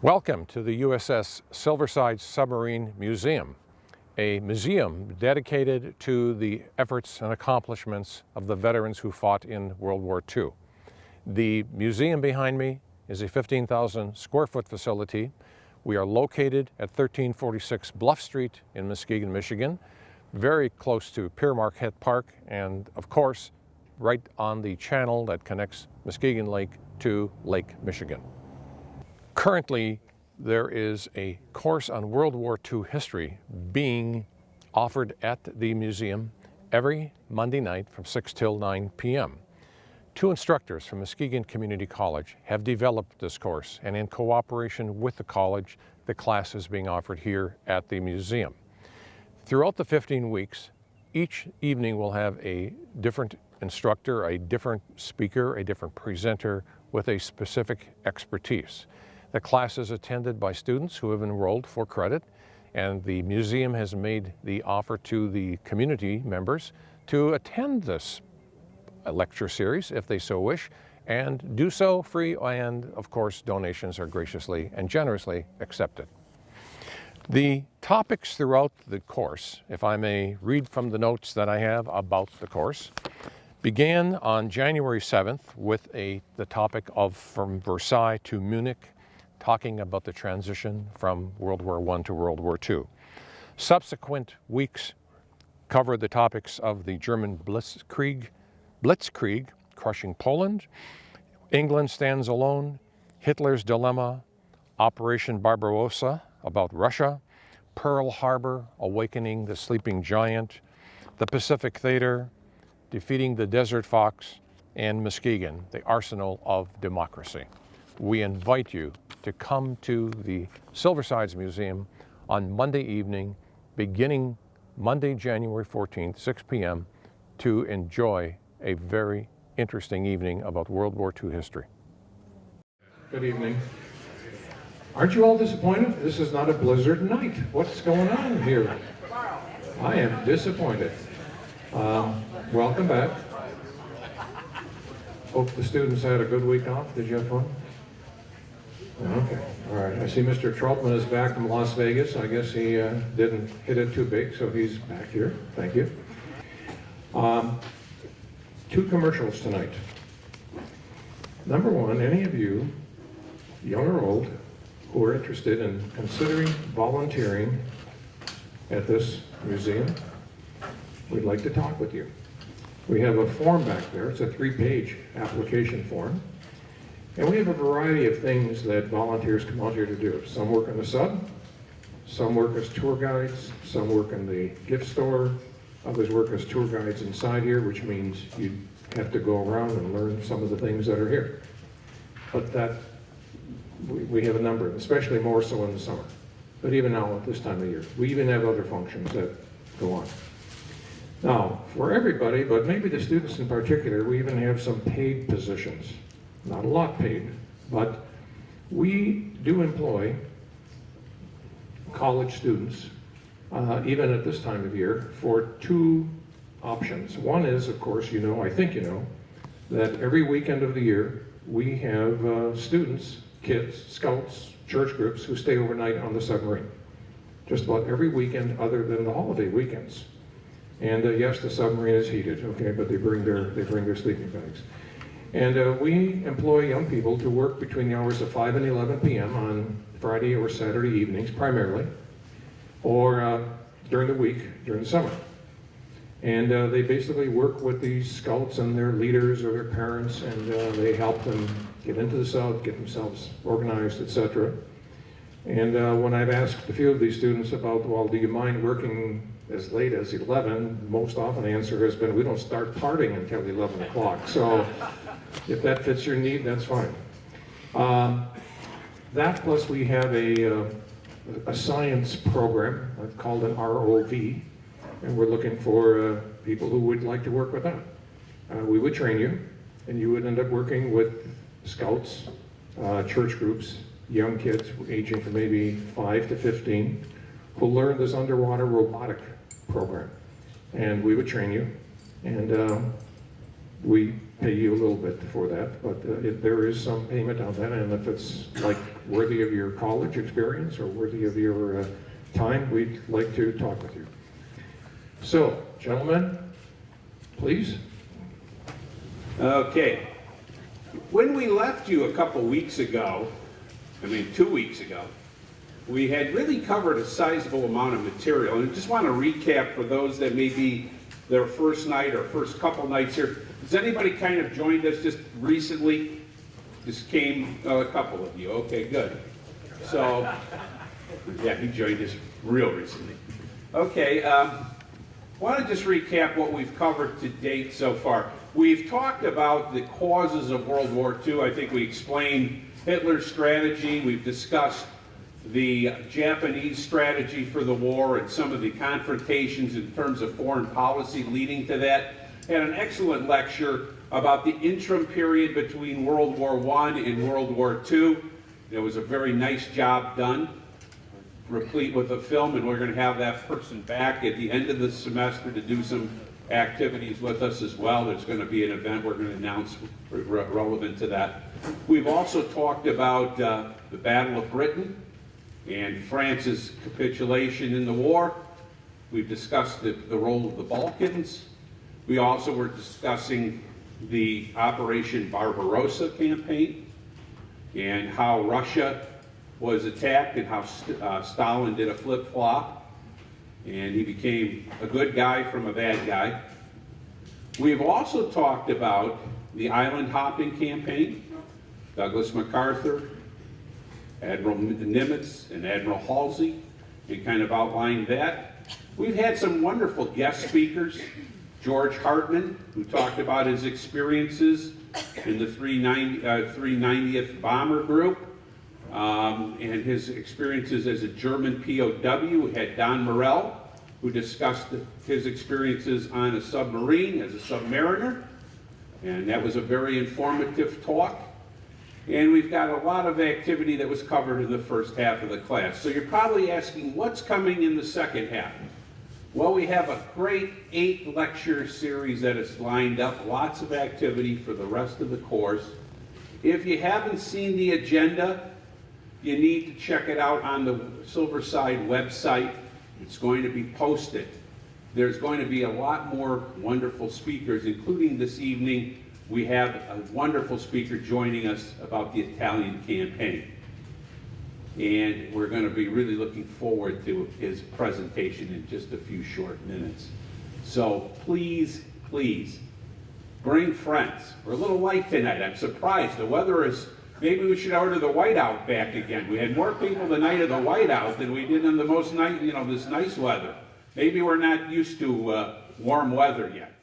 Welcome to the USS Silversides Submarine Museum, a museum dedicated to the efforts and accomplishments of the veterans who fought in World War II. The museum behind me is a 15,000 square foot facility. We are located at 1346 Bluff Street in Muskegon, Michigan, very close to Pier Marquette Park, and of course, right on the channel that connects Muskegon Lake to Lake Michigan. Currently, there is a course on World War II history being offered at the museum every Monday night from 6 till 9 p.m. Two instructors from Muskegon Community College have developed this course, and in cooperation with the college, the class is being offered here at the museum. Throughout the 15 weeks, each evening will have a different instructor, a different speaker, a different presenter with a specific expertise. The class is attended by students who have enrolled for credit, and the museum has made the offer to the community members to attend this lecture series if they so wish, and do so free, and of course donations are graciously and generously accepted. The topics throughout the course, if I may read from the notes that I have about the course, began on January 7th with the topic of From Versailles to Munich, talking about the transition from World War I to World War II. Subsequent weeks covered the topics of the German Blitzkrieg, crushing Poland, England stands alone, Hitler's dilemma, Operation Barbarossa about Russia, Pearl Harbor, awakening the sleeping giant, the Pacific Theater, defeating the Desert Fox, and Muskegon, the arsenal of democracy. We invite you to come to the Silversides Museum on Monday evening, beginning Monday, January 14th, 6 p.m., to enjoy a very interesting evening about World War II history. Good evening. Aren't you all disappointed? This is not a blizzard night. What's going on here? I am disappointed. Welcome back. Hope the students had a good week off. Did you have fun? Okay, all right. I see Mr. Troutman is back from Las Vegas. I guess he didn't hit it too big, so he's back here. Thank you. Two commercials tonight. Number one, any of you, young or old, who are interested in considering volunteering at this museum, we'd like to talk with you. We have a form back there. It's a 3-page application form. And we have a variety of things that volunteers come out here to do. Some work in the sub, some work as tour guides, some work in the gift store, others work as tour guides inside here, which means you have to go around and learn some of the things that are here. But that, we have a number, especially more so in the summer. But even now at this time of year, we even have other functions that go on. Now, for everybody, but maybe the students in particular, we even have some paid positions. Not a lot paid, but we do employ college students, even at this time of year, for two options. One is, of course, you know, I think you know, that every weekend of the year, we have students, kids, scouts, church groups who stay overnight on the submarine. Just about every weekend other than the holiday weekends. And yes, the submarine is heated, okay, but they bring their sleeping bags. And we employ young people to work between the hours of 5 and 11 p.m. on Friday or Saturday evenings primarily, or during the week, during the summer. And they basically work with these scouts and their leaders or their parents, and they help them get into the South, get themselves organized, etc. And when I've asked a few of these students about, well, do you mind working as late as 11, most often the answer has been, we don't start partying until 11 o'clock. So if that fits your need, that's fine. That plus we have a science program called an ROV, and we're looking for people who would like to work with that. We would train you, and you would end up working with scouts, church groups, young kids aging from maybe 5 to 15, who learn this underwater robotic program. And we would train you, and we pay you a little bit for that, but there is some payment on that, and if it's like worthy of your college experience or worthy of your time, we'd like to talk with you. So, gentlemen, please. Okay. When we left you a couple weeks ago, 2 weeks ago, we had really covered a sizable amount of material. And I just want to recap for those that may be their first night or first couple nights here. Has anybody kind of joined us just recently? Just came, a couple of you. Okay, good. So, yeah, he joined us real recently. Okay, I want to just recap what we've covered to date so far. We've talked about the causes of World War II. I think we explained Hitler's strategy. We've discussed the Japanese strategy for the war and some of the confrontations in terms of foreign policy leading to that. Had an excellent lecture about the interim period between World War I and World War II. There was a very nice job done, replete with a film, and we're going to have that person back at the end of the semester to do some activities with us as well. There's going to be an event we're going to announce relevant to that. We've also talked about the Battle of Britain and France's capitulation in the war. We've discussed the role of the Balkans. We also were discussing the Operation Barbarossa campaign and how Russia was attacked and how Stalin did a flip-flop and he became a good guy from a bad guy. We've also talked about the island hopping campaign, Douglas MacArthur, Admiral Nimitz, and Admiral Halsey, and kind of outlined that. We've had some wonderful guest speakers. George Hartman, who talked about his experiences in the 390th Bomber Group, and his experiences as a German POW. We had Don Morell, who discussed his experiences on a submarine as a submariner, and that was a very informative talk. And we've got a lot of activity that was covered in the first half of the class. So you're probably asking, what's coming in the second half? Well, we have a great 8-lecture series that is lined up, lots of activity for the rest of the course. If you haven't seen the agenda, you need to check it out on the Silverside website. It's going to be posted. There's going to be a lot more wonderful speakers, including this evening. We have a wonderful speaker joining us about the Italian campaign. And we're going to be really looking forward to his presentation in just a few short minutes. So please, please, bring friends. We're a little light tonight. I'm surprised. The weather is, maybe we should order the whiteout back again. We had more people the night of the whiteout than we did on the most night, this nice weather. Maybe we're not used to warm weather yet.